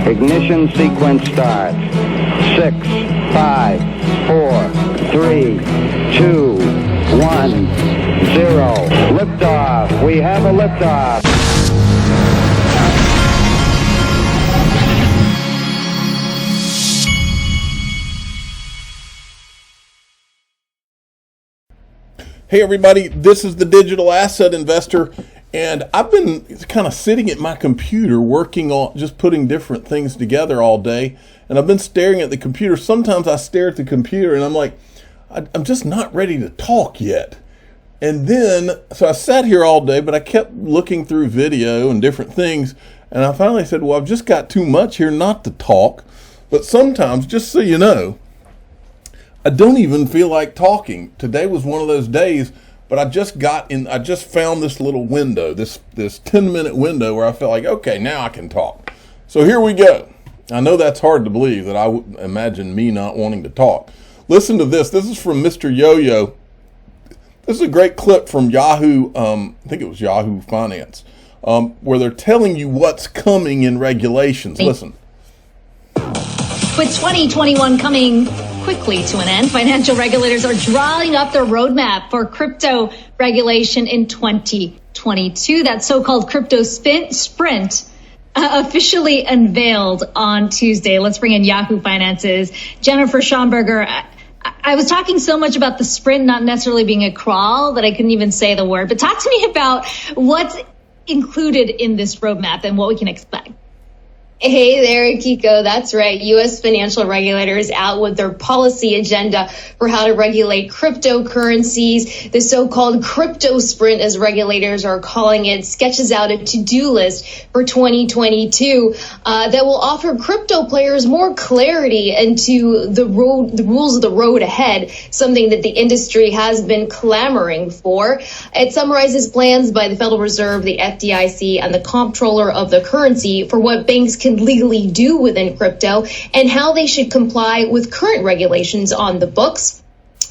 Ignition sequence starts. 6, 5, 4, 3, 2, 1, 0. Liftoff. We have a liftoff. Hey everybody, this is the Digital Asset Investor, and I've been kind of sitting at my computer working on just putting different things together all day, and I've been staring at the computer. Sometimes I stare at the computer and I'm like, I'm just not ready to talk yet. And then, so I sat here all day, but I kept looking through video and different things, and I finally said, well, I've just got too much here not to talk. But sometimes, just so you know, I don't even feel like talking. Today was one of those days, but I just found this little window, this 10-minute window where I felt like, okay, now I can talk. So here we go. I know that's hard to believe, that I would imagine me not wanting to talk. Listen to this. This is from Mr. Yo-Yo. This is a great clip from Yahoo, I think it was Yahoo Finance, where they're telling you what's coming in regulations. Listen. With 2021 coming quickly to an end, financial regulators are drawing up their roadmap for crypto regulation in 2022. That so-called crypto sprint officially unveiled on Tuesday. Let's bring in Yahoo Finance's Jennifer Schomburger. I was talking so much about the sprint not necessarily being a crawl that I couldn't even say the word. But talk to me about what's included in this roadmap and what we can expect. Hey there, Kiko. That's right. U.S. financial regulators out with their policy agenda for how to regulate cryptocurrencies. The so-called crypto sprint, as regulators are calling it, sketches out a to-do list for 2022 that will offer crypto players more clarity into the rules of the road ahead, something that the industry has been clamoring for. It summarizes plans by the Federal Reserve, the FDIC, and the comptroller of the currency for what banks can legally do within crypto and how they should comply with current regulations on the books.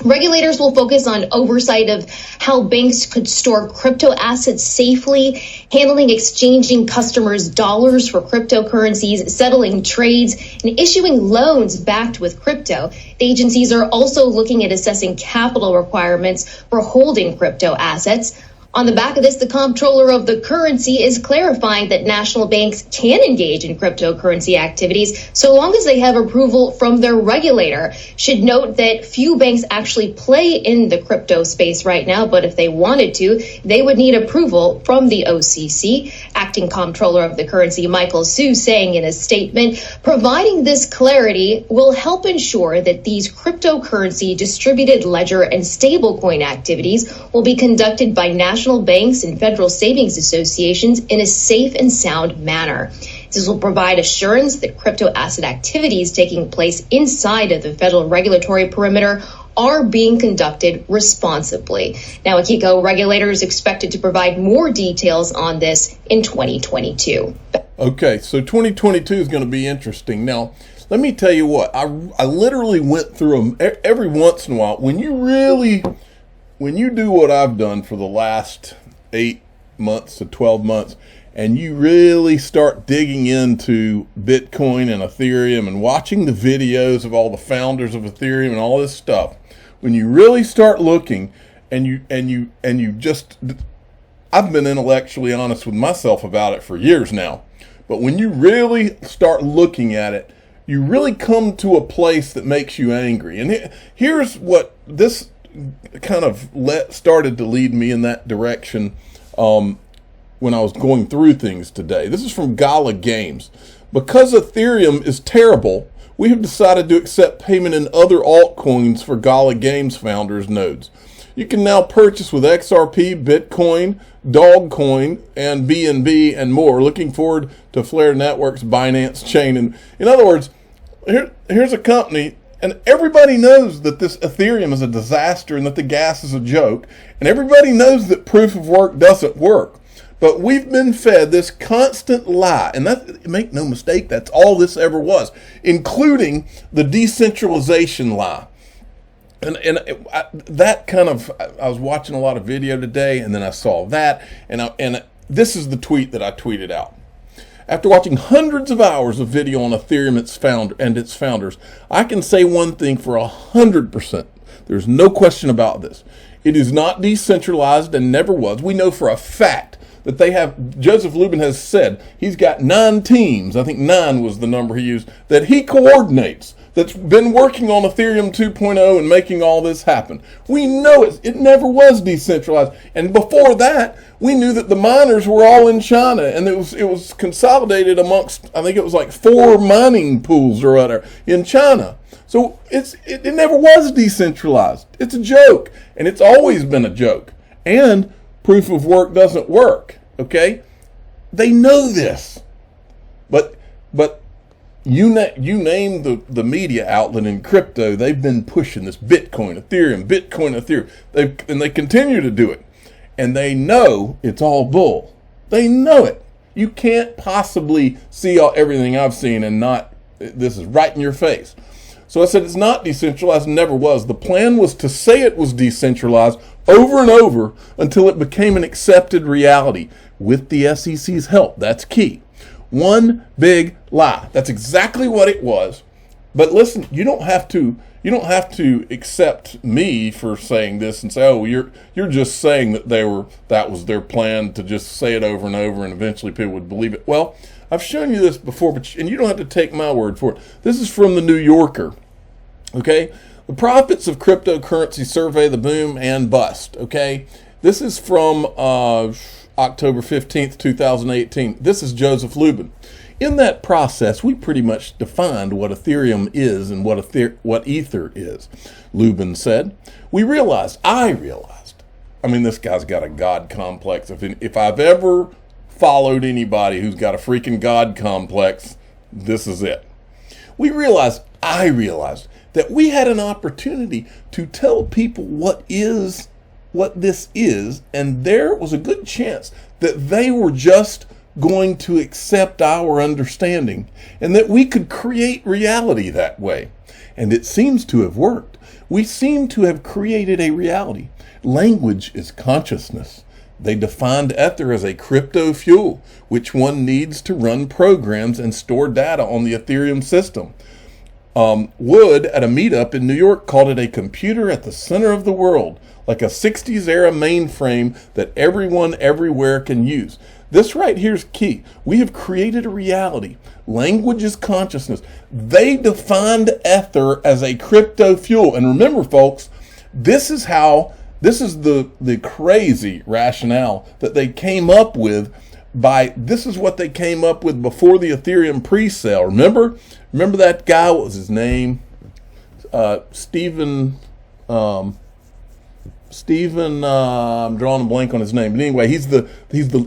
Regulators will focus on oversight of how banks could store crypto assets safely, handling exchanging customers' dollars for cryptocurrencies, settling trades, and issuing loans backed with crypto. The agencies are also looking at assessing capital requirements for holding crypto assets. On the back of this, the comptroller of the currency is clarifying that national banks can engage in cryptocurrency activities so long as they have approval from their regulator. Should note that few banks actually play in the crypto space right now, but if they wanted to, they would need approval from the OCC. Acting comptroller of the currency, Michael Su, saying in a statement, providing this clarity will help ensure that these cryptocurrency distributed ledger and stablecoin activities will be conducted by national banks and federal savings associations in a safe and sound manner. This will provide assurance that crypto asset activities taking place inside of the federal regulatory perimeter are being conducted responsibly. Now, Akiko, regulators expected to provide more details on this in 2022. Okay, so 2022 is going to be interesting. Now, let me tell you what, I literally went through them every once in a while. When you do what I've done for the last 8 months to 12 months, and you really start digging into Bitcoin and Ethereum and watching the videos of all the founders of Ethereum and all this stuff, when you really start looking and you just, I've been intellectually honest with myself about it for years now, but when you really start looking at it, you really come to a place that makes you angry. And here's what this kind of started to lead me in that direction when I was going through things today. This is from Gala Games. Because Ethereum is terrible, we have decided to accept payment in other altcoins for Gala Games founders' nodes. You can now purchase with XRP, Bitcoin, Dogcoin, and BNB, and more. Looking forward to Flare Network's Binance chain. And in other words, here's a company, and everybody knows that this Ethereum is a disaster and that the gas is a joke. And everybody knows that proof of work doesn't work. But we've been fed this constant lie, and that, make no mistake, that's all this ever was, including the decentralization lie. And that kind of, I was watching a lot of video today, and then I saw that, and this is the tweet that I tweeted out. After watching hundreds of hours of video on Ethereum and its founders, I can say one thing for 100%. There's no question about this. It is not decentralized and never was. We know for a fact that they have, Joseph Lubin has said, he's got 9 teams, I think 9 was the number he used, that he coordinates, that's been working on Ethereum 2.0 and making all this happen. We know it never was decentralized. And before that, we knew that the miners were all in China, and it was consolidated amongst, I think it was like 4 mining pools or whatever in China. So it never was decentralized. It's a joke, and it's always been a joke. And proof of work doesn't work, okay? They know this. But you name the media outlet in crypto, they've been pushing this Bitcoin, Ethereum. And they continue to do it. And they know it's all bull. They know it. You can't possibly see everything I've seen and not, this is right in your face. So I said it's not decentralized, never was. The plan was to say it was decentralized over and over until it became an accepted reality with the SEC's help. That's key. One big lie. That's exactly what it was. But listen, you don't have to accept me for saying this and say, oh, you're just saying that was their plan to just say it over and over and eventually people would believe it. Well, I've shown you this before, and you don't have to take my word for it. This is from the New Yorker. Okay? The Profits of Cryptocurrency Survey, the Boom and Bust. Okay? This is from October 15th, 2018. This is Joseph Lubin. In that process, we pretty much defined what Ethereum is and what Ether is. Lubin said, I realized, I mean, this guy's got a God complex. If I've ever followed anybody who's got a freaking God complex, this is it. I realized that we had an opportunity to tell people what this is, and there was a good chance that they were just going to accept our understanding and that we could create reality that way. And it seems to have worked. We seem to have created a reality. Language is consciousness. They defined Ether as a crypto fuel, which one needs to run programs and store data on the Ethereum system. Wood, at a meetup in New York, called it a computer at the center of the world, like a 60s era mainframe that everyone everywhere can use. This right here is key. We have created a reality. Language is consciousness. They defined Ether as a crypto fuel. And remember, folks, this is the crazy rationale that they came up with. This is what they came up with before the Ethereum pre-sale. Remember that guy? What was his name? Stephen, I'm drawing a blank on his name. But anyway, he's the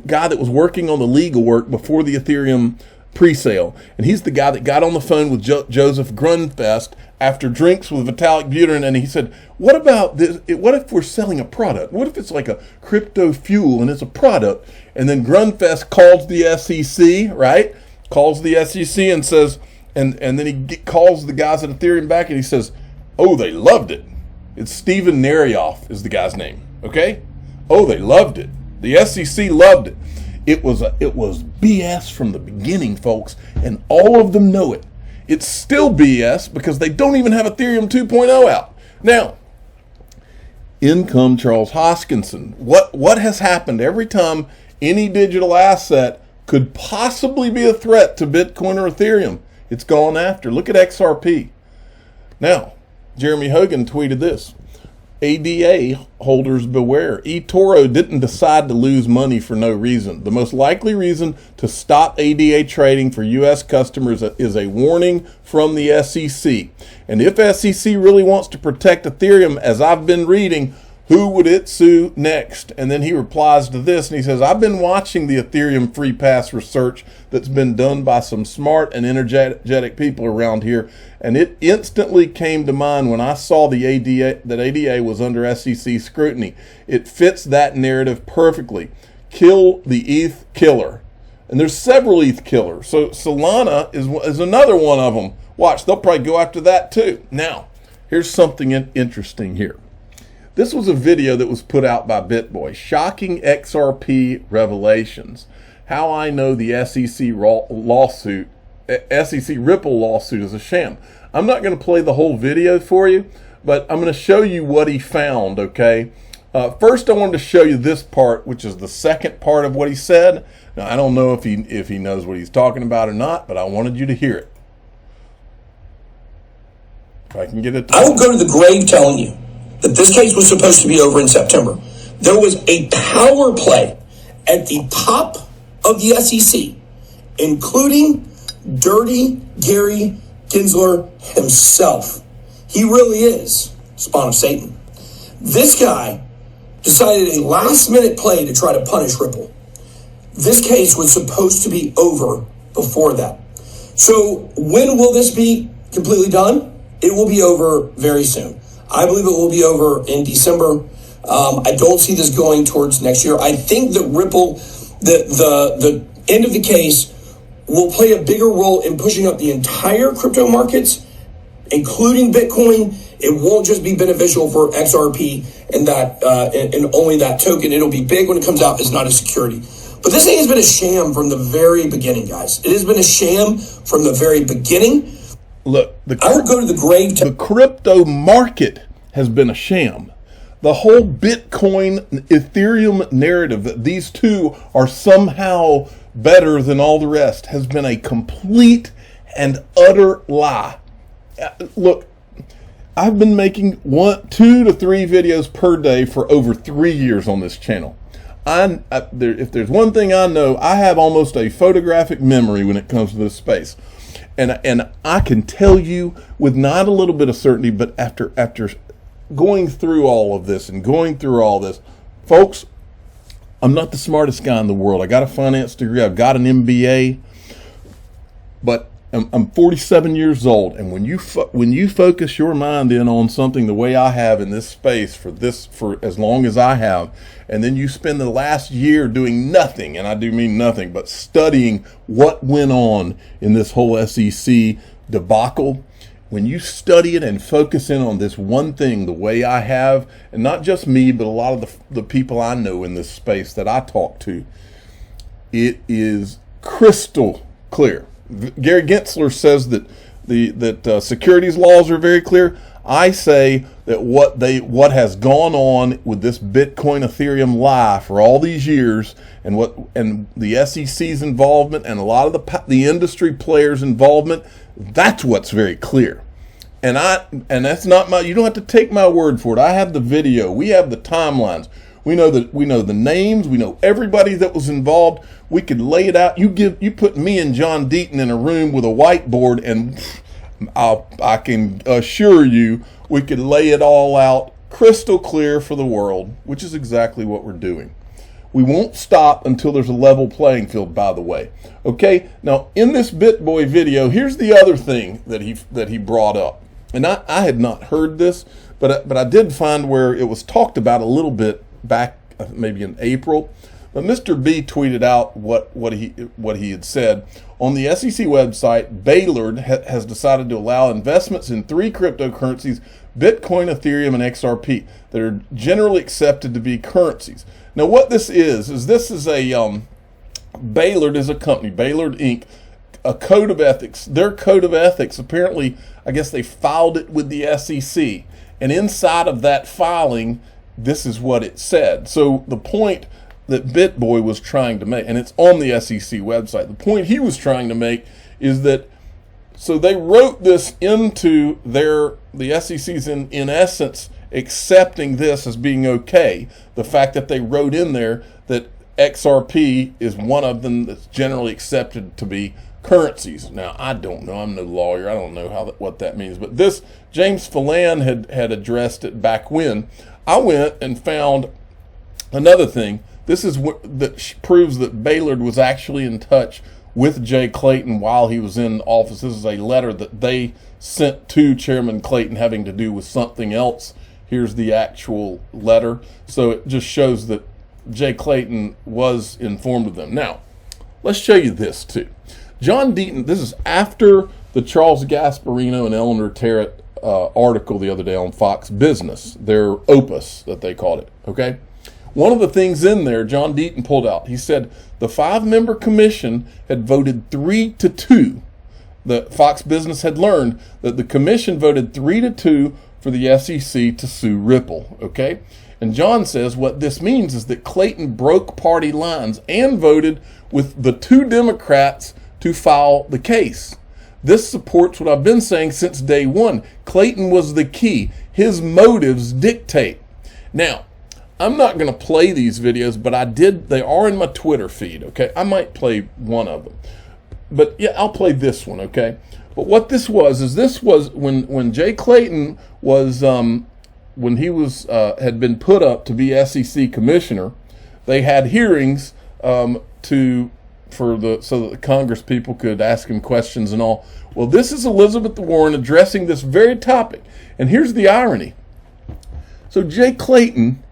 guy that was working on the legal work before the Ethereum pre-sale. And he's the guy that got on the phone with Joseph Grunfest after drinks with Vitalik Buterin, and he said, what about this? What if we're selling a product? What if it's like a crypto fuel and it's a product? And then Grunfest calls the SEC, right? Calls the SEC and says, and then he calls the guys at Ethereum back and he says, oh, they loved it. It's Steven Narioff is the guy's name, okay? Oh, they loved it. The SEC loved it. It was BS from the beginning, folks, and all of them know it. It's still BS because they don't even have Ethereum 2.0 out. Now, in comes Charles Hoskinson. What has happened every time any digital asset could possibly be a threat to Bitcoin or Ethereum? It's gone after. Look at XRP. Now, Jeremy Hogan tweeted this. ADA holders beware. eToro didn't decide to lose money for no reason. The most likely reason to stop ADA trading for U.S. customers is a warning from the SEC. And if SEC really wants to protect Ethereum, as I've been reading, who would it sue next? And then he replies to this and he says, I've been watching the Ethereum free pass research that's been done by some smart and energetic people around here. And it instantly came to mind when I saw that ADA was under SEC scrutiny. It fits that narrative perfectly. Kill the ETH killer. And there's several ETH killers. So Solana is another one of them. Watch, they'll probably go after that too. Now, here's something interesting here. This was a video that was put out by BitBoy, shocking XRP revelations. how I know the SEC lawsuit, SEC Ripple lawsuit is a sham. I'm not going to play the whole video for you, but I'm going to show you what he found, okay? First, I wanted to show you this part, which is the second part of what he said. Now, I don't know if he knows what he's talking about or not, but I wanted you to hear it. If I can get it. I will go to the grave telling you that this case was supposed to be over in September. There was a power play at the top of the SEC, including Dirty Gary Gensler himself. He really is spawn of Satan. This guy decided a last-minute play to try to punish Ripple. This case was supposed to be over before that. So when will this be completely done? It will be over very soon. I believe it will be over in December. I don't see this going towards next year. I think that Ripple, the end of the case, will play a bigger role in pushing up the entire crypto markets, including Bitcoin. It won't just be beneficial for XRP and that and only that token. It'll be big when it comes out as not a security. But this thing has been a sham from the very beginning, guys. It has been a sham from the very beginning. Look, I will go to the grave. The crypto market has been a sham. The whole Bitcoin, Ethereum narrative that these two are somehow better than all the rest has been a complete and utter lie. Look, I've been making 2 to 3 videos per day for over 3 years on this channel. If there's one thing I know, I have almost a photographic memory when it comes to this space. And I can tell you with not a little bit of certainty, but after going through all of this and going through all this, folks, I'm not the smartest guy in the world. I got a finance degree. I've got an MBA, but I'm 47 years old. And when you focus your mind in on something the way I have in this space for as long as I have, and then you spend the last year doing nothing, and I do mean nothing, but studying what went on in this whole SEC debacle, when you study it and focus in on this one thing the way I have, and not just me, but a lot of the people I know in this space that I talk to, it is crystal clear. Gary Gensler says that securities laws are very clear. I say that what has gone on with this Bitcoin Ethereum lie for all these years, and the SEC's involvement and a lot of the industry players' involvement, that's what's very clear. And that's not you don't have to take my word for it. I have the video. We have the timelines. We know the names. We know everybody that was involved. We could lay it out. You put me and John Deaton in a room with a whiteboard, and I can assure you we could lay it all out crystal clear for the world, which is exactly what we're doing. We won't stop until there's a level playing field, by the way. Okay, now in this BitBoy video, here's the other thing that he brought up. And I had not heard this, but I did find where it was talked about a little bit back maybe in April. But Mr. B tweeted out what he had said. On the SEC website, Baylord has decided to allow investments in 3 cryptocurrencies, Bitcoin, Ethereum, and XRP, that are generally accepted to be currencies. Now, what this is a Baylord is a company, Baylord Inc., a code of ethics. Their code of ethics, apparently, I guess they filed it with the SEC. And inside of that filing, this is what it said. So the point that BitBoy was trying to make, and it's on the SEC website, the point he was trying to make is that, so they wrote this into the SEC's in essence accepting this as being okay. The fact that they wrote in there that XRP is one of them that's generally accepted to be currencies. Now, I don't know. I'm no lawyer. I don't know what that means. But this, James Phelan had addressed it back when. I went and found another thing. This is that proves that Baylord was actually in touch with Jay Clayton while he was in office. This is a letter that they sent to Chairman Clayton having to do with something else. Here's the actual letter. So it just shows that Jay Clayton was informed of them. Now, let's show you this too. John Deaton, this is after the Charles Gasparino and Eleanor Terrett article the other day on Fox Business, their opus that they called it, okay? One of the things in there, John Deaton pulled out. He said the 5-member commission had voted 3-2. The Fox Business had learned that the commission voted 3-2 for the SEC to sue Ripple. Okay, and John says what this means is that Clayton broke party lines and voted with the 2 Democrats to file the case. This supports what I've been saying since day one. Clayton was the key. His motives dictate. Now, I'm not going to play these videos, but they are in my Twitter feed, okay? I might play one of them. But yeah, I'll play this one, okay? But what this was when Jay Clayton was, when he was, had been put up to be SEC commissioner, they had hearings so that the Congress people could ask him questions and all. Well, this is Elizabeth Warren addressing this very topic. And here's the irony. So Jay Clayton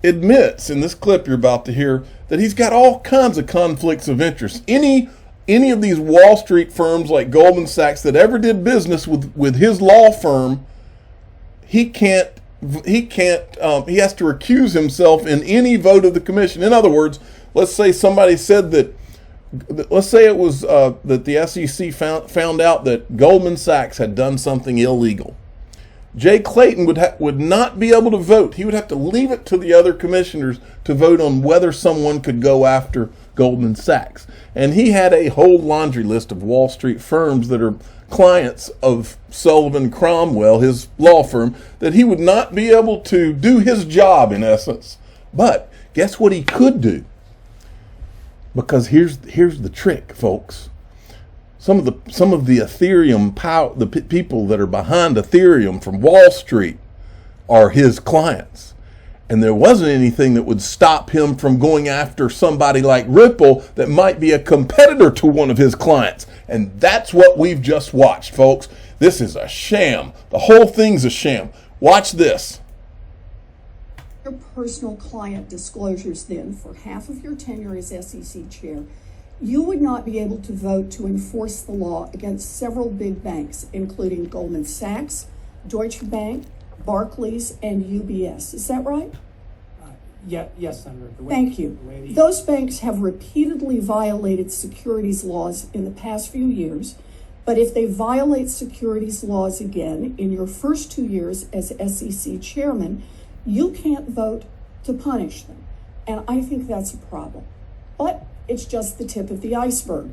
admits in this clip you're about to hear that he's got all kinds of conflicts of interest. Any of these Wall Street firms like Goldman Sachs that ever did business with his law firm, he has to recuse himself in any vote of the commission. In other words, let's say somebody said that, let's say it was that the SEC found out that Goldman Sachs had done something illegal. Jay Clayton would not be able to vote. He would have to leave it to the other commissioners to vote on whether someone could go after Goldman Sachs. And he had a whole laundry list of Wall Street firms that are clients of Sullivan Cromwell, his law firm, that he would not be able to do his job in essence. But guess what he could do? Because here's the trick, folks. Some of the Ethereum people that are behind Ethereum from Wall Street are his clients. And there wasn't anything that would stop him from going after somebody like Ripple that might be a competitor to one of his clients. And that's what we've just watched, folks. This is a sham. The whole thing's a sham. Watch this. Your personal client disclosures then for half of your tenure as SEC chair, you would not be able to vote to enforce the law against several big banks, including Goldman Sachs, Deutsche Bank, Barclays, and UBS. Is that right? Yes, Senator. Thank you. Those banks have repeatedly violated securities laws in the past few years, but if they violate securities laws again in your first 2 years as SEC chairman, you can't vote to punish them. And I think that's a problem. But it's just the tip of the iceberg.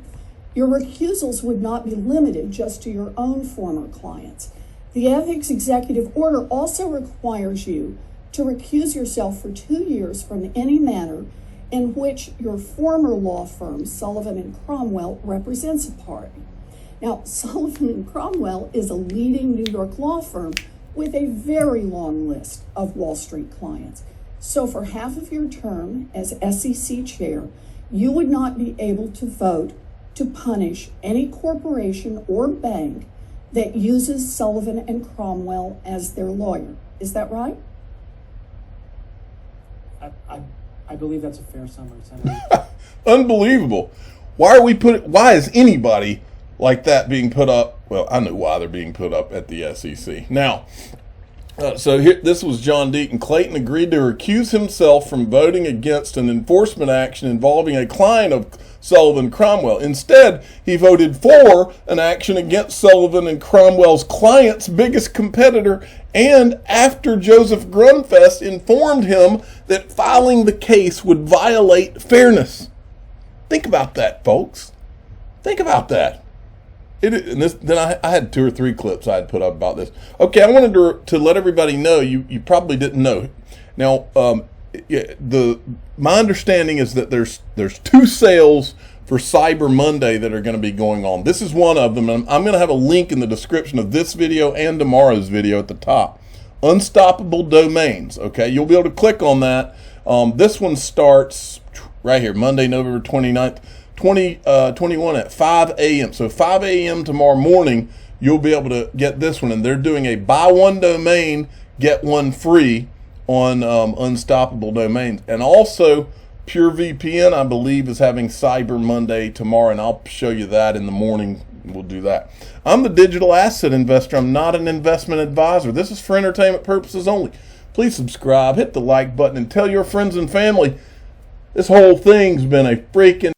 Your recusals would not be limited just to your own former clients. The Ethics Executive Order also requires you to recuse yourself for 2 years from any matter in which your former law firm, Sullivan and Cromwell, represents a party. Now, Sullivan and Cromwell is a leading New York law firm with a very long list of Wall Street clients. So for half of your term as SEC chair, you would not be able to vote to punish any corporation or bank that uses Sullivan and Cromwell as their lawyer. Is that right? I believe that's a fair summary, Senator. Unbelievable. Why is anybody like that being put up? Well, I know why they're being put up at the SEC. Now, so here, this was John Deaton. Clayton agreed to recuse himself from voting against an enforcement action involving a client of Sullivan Cromwell. Instead, he voted for an action against Sullivan and Cromwell's client's biggest competitor, and after Joseph Grunfest informed him that filing the case would violate fairness. Think about that, folks. Think about that. I had 2 or 3 clips I had put up about this. Okay, I wanted to let everybody know, you probably didn't know. Now, my understanding is that there's 2 sales for Cyber Monday that are going to be going on. This is one of them, and I'm going to have a link in the description of this video and tomorrow's video at the top. Unstoppable domains, okay? You'll be able to click on that. This one starts right here, Monday, November 29th. 2021 at 5 a.m. So 5 a.m. tomorrow morning, you'll be able to get this one. And they're doing a buy one domain, get one free on Unstoppable Domains. And also, PureVPN, I believe, is having Cyber Monday tomorrow. And I'll show you that in the morning. We'll do that. I'm the digital asset investor. I'm not an investment advisor. This is for entertainment purposes only. Please subscribe, hit the like button, and tell your friends and family. This whole thing's been a freaking